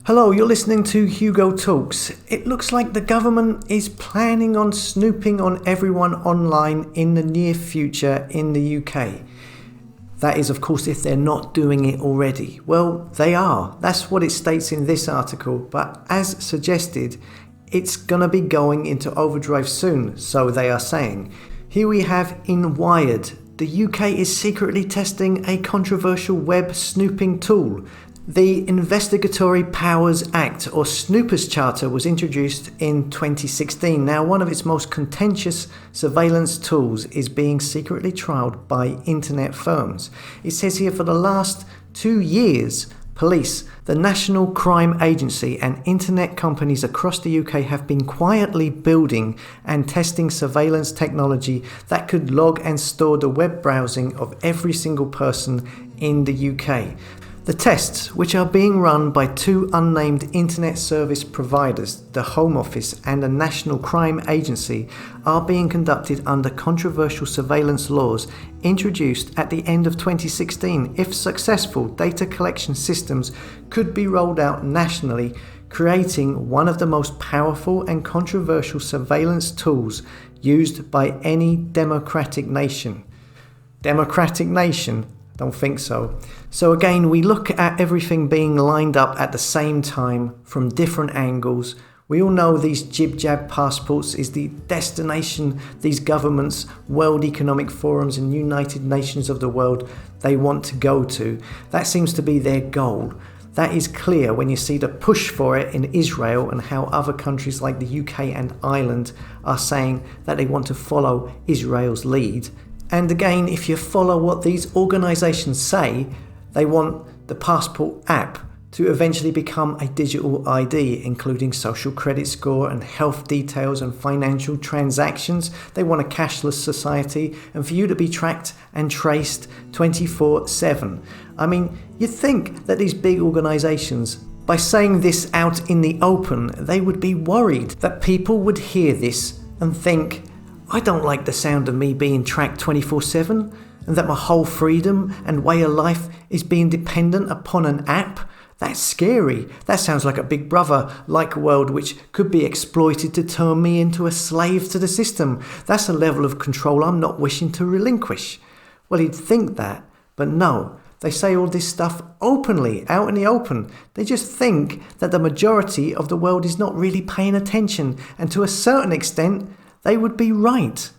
Hello, you're listening to Hugo Talks. It looks like the government is planning on snooping on everyone online in the near future in the UK. That is, of course, if they're not doing it already. Well, they are. That's what it states in this article. But as suggested, it's gonna be going into overdrive soon, so they are saying. Here we have in Wired. The UK is secretly testing a controversial web snooping tool. The Investigatory Powers Act, or Snoopers Charter, was introduced in 2016. Now, one of its most contentious surveillance tools is being secretly trialled by internet firms. It says here for the last 2 years, police, the National Crime Agency, and internet companies across the UK have been quietly building and testing surveillance technology that could log and store the web browsing of every single person in the UK. The tests, which are being run by two unnamed internet service providers, the Home Office and the National Crime Agency, are being conducted under controversial surveillance laws introduced at the end of 2016. If successful, data collection systems could be rolled out nationally, creating one of the most powerful and controversial surveillance tools used by any democratic nation. Democratic nation? Don't think so. So again, we look at everything being lined up at the same time from different angles. We all know these jib-jab passports is the destination these governments, World Economic Forums and United Nations of the world, they want to go to. That seems to be their goal. That is clear when you see the push for it in Israel and how other countries like the UK and Ireland are saying that they want to follow Israel's lead. And again, if you follow what these organisations say, they want the passport app to eventually become a digital ID, including social credit score and health details and financial transactions. They want a cashless society and for you to be tracked and traced 24/7. I mean, you'd think that these big organisations, by saying this out in the open, they would be worried that people would hear this and think, I don't like the sound of me being tracked 24/7 and that my whole freedom and way of life is being dependent upon an app. That's scary. That sounds like a big brother-like world which could be exploited to turn me into a slave to the system. That's a level of control I'm not wishing to relinquish. Well, you'd think that, but no. They say all this stuff openly, out in the open. They just think that the majority of the world is not really paying attention, and to a certain extent, they would be right.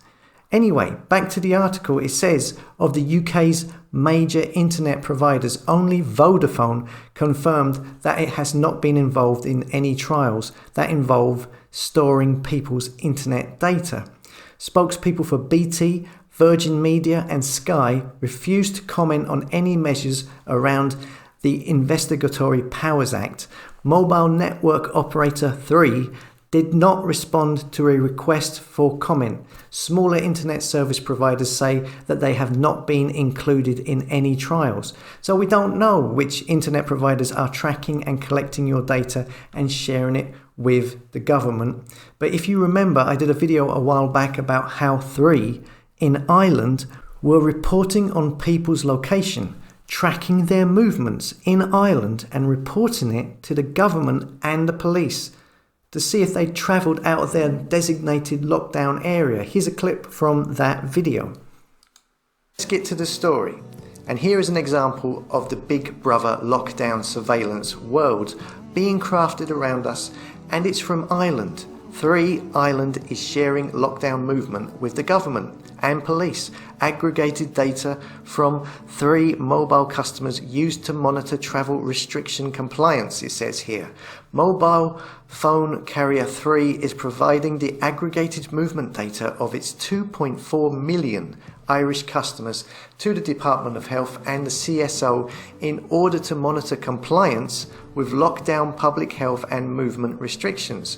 Anyway, back to the article. It says, of the UK's major internet providers, only Vodafone confirmed that it has not been involved in any trials that involve storing people's internet data. Spokespeople for BT, Virgin Media and Sky refused to comment on any measures around the Investigatory Powers Act. Mobile network operator 3 did not respond to a request for comment. Smaller internet service providers say that they have not been included in any trials. So we don't know which internet providers are tracking and collecting your data and sharing it with the government. But if you remember, I did a video a while back about how 3 in Ireland were reporting on people's location, tracking their movements in Ireland and reporting it to the government and the police to see if they travelled out of their designated lockdown area. Here's a clip from that video. Let's get to the story. And here is an example of the Big Brother lockdown surveillance world being crafted around us, and it's from Ireland. 3 Ireland is sharing lockdown movement with the government and police. Aggregated data from 3 mobile customers used to monitor travel restriction compliance, it says here. Mobile phone carrier 3 is providing the aggregated movement data of its 2.4 million Irish customers to the Department of Health and the CSO in order to monitor compliance with lockdown public health and movement restrictions.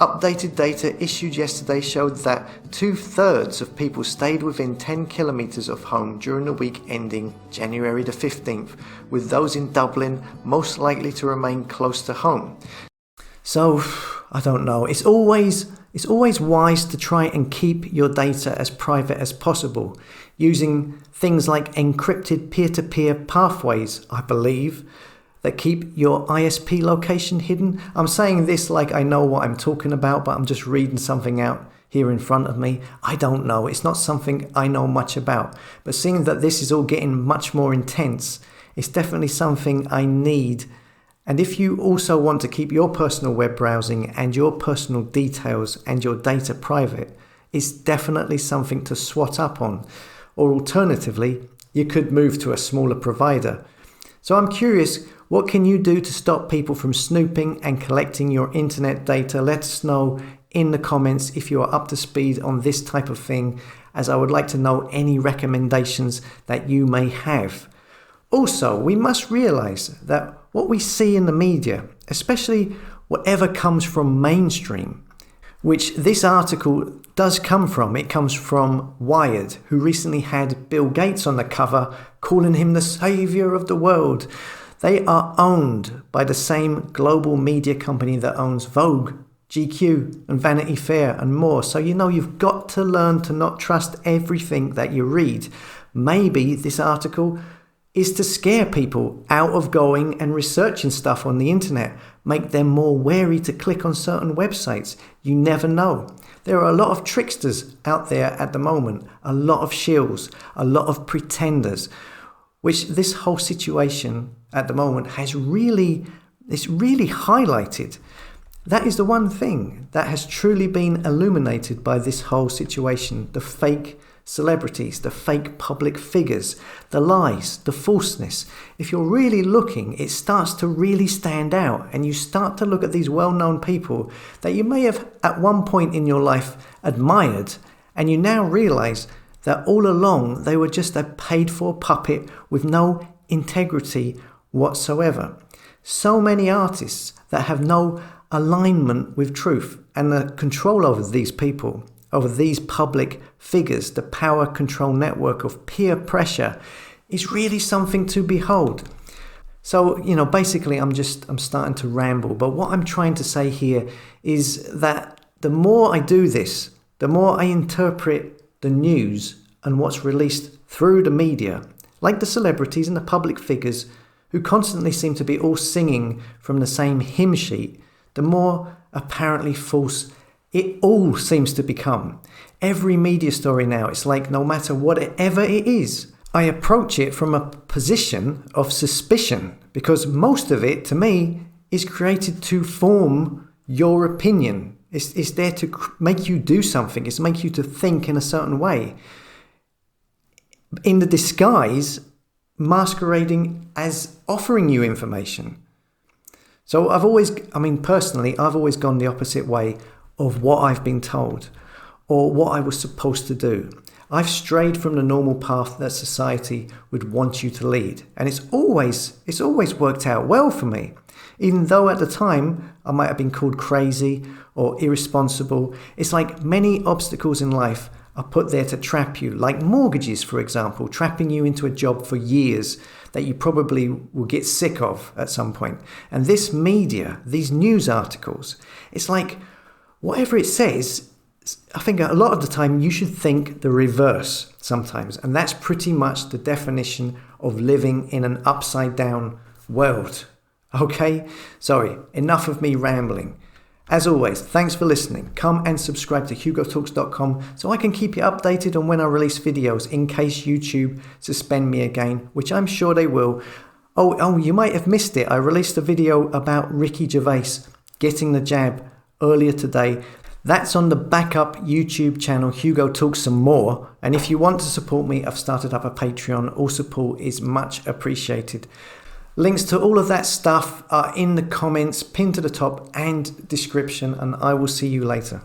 Updated data issued yesterday showed that 2/3 of people stayed within 10 kilometres of home during the week ending January the 15th, with those in Dublin most likely to remain close to home. So, I don't know, it's always wise to try and keep your data as private as possible, using things like encrypted peer-to-peer pathways, I believe. that keep your ISP location hidden. I'm saying this like I know what I'm talking about, but I'm just reading something out here in front of me. I don't know. It's not something I know much about. But seeing that this is all getting much more intense, it's definitely something I need. And if you also want to keep your personal web browsing and your personal details and your data private, it's definitely something to swat up on. Or alternatively, you could move to a smaller provider. So I'm curious, what can you do to stop people from snooping and collecting your internet data? Let us know in the comments if you are up to speed on this type of thing, as I would like to know any recommendations that you may have. Also, we must realize that what we see in the media, especially whatever comes from mainstream, which this article does come from. It comes from Wired, who recently had Bill Gates on the cover, calling him the savior of the world. They are owned by the same global media company that owns Vogue, GQ, and Vanity Fair, and more. So you've got to learn to not trust everything that you read. Maybe this article is to scare people out of going and researching stuff on the internet, make them more wary to click on certain websites. You never know. There are a lot of tricksters out there at the moment, a lot of shills, a lot of pretenders, which this whole situation at the moment has really highlighted. That is the one thing that has truly been illuminated by this whole situation, the fake celebrities, the fake public figures, the lies, the falseness. If you're really looking, it starts to really stand out, and you start to look at these well-known people that you may have at one point in your life admired, and you now realize that all along they were just a paid-for puppet with no integrity whatsoever. So many artists that have no alignment with truth, and the control over these people, over these public figures, the power control network of peer pressure, is really something to behold. So, basically I'm starting to ramble, but what I'm trying to say here is that the more I do this, the more I interpret the news and what's released through the media, like the celebrities and the public figures who constantly seem to be all singing from the same hymn sheet, the more apparently false it all seems to become. Every media story now, it's like no matter whatever it is, I approach it from a position of suspicion, because most of it, to me, is created to form your opinion. It's there to make you do something. It's make you to think in a certain way, in the disguise masquerading as offering you information. So personally, I've always gone the opposite way of what I've been told or what I was supposed to do. I've strayed from the normal path that society would want you to lead. And it's always worked out well for me. Even though at the time I might have been called crazy or irresponsible, it's like many obstacles in life are put there to trap you, like mortgages, for example, trapping you into a job for years that you probably will get sick of at some point. And this media, these news articles, it's like whatever it says, I think a lot of the time you should think the reverse sometimes. And that's pretty much the definition of living in an upside down world. Okay? Sorry, enough of me rambling. As always, thanks for listening. Come and subscribe to hugotalks.com so I can keep you updated on when I release videos in case YouTube suspend me again, which I'm sure they will. Oh, you might have missed it. I released a video about Ricky Gervais getting the jab earlier today. That's on the backup YouTube channel, Hugo Talks Some More. And if you want to support me, I've started up a Patreon. All support is much appreciated. Links to all of that stuff are in the comments, pinned to the top and description, and I will see you later.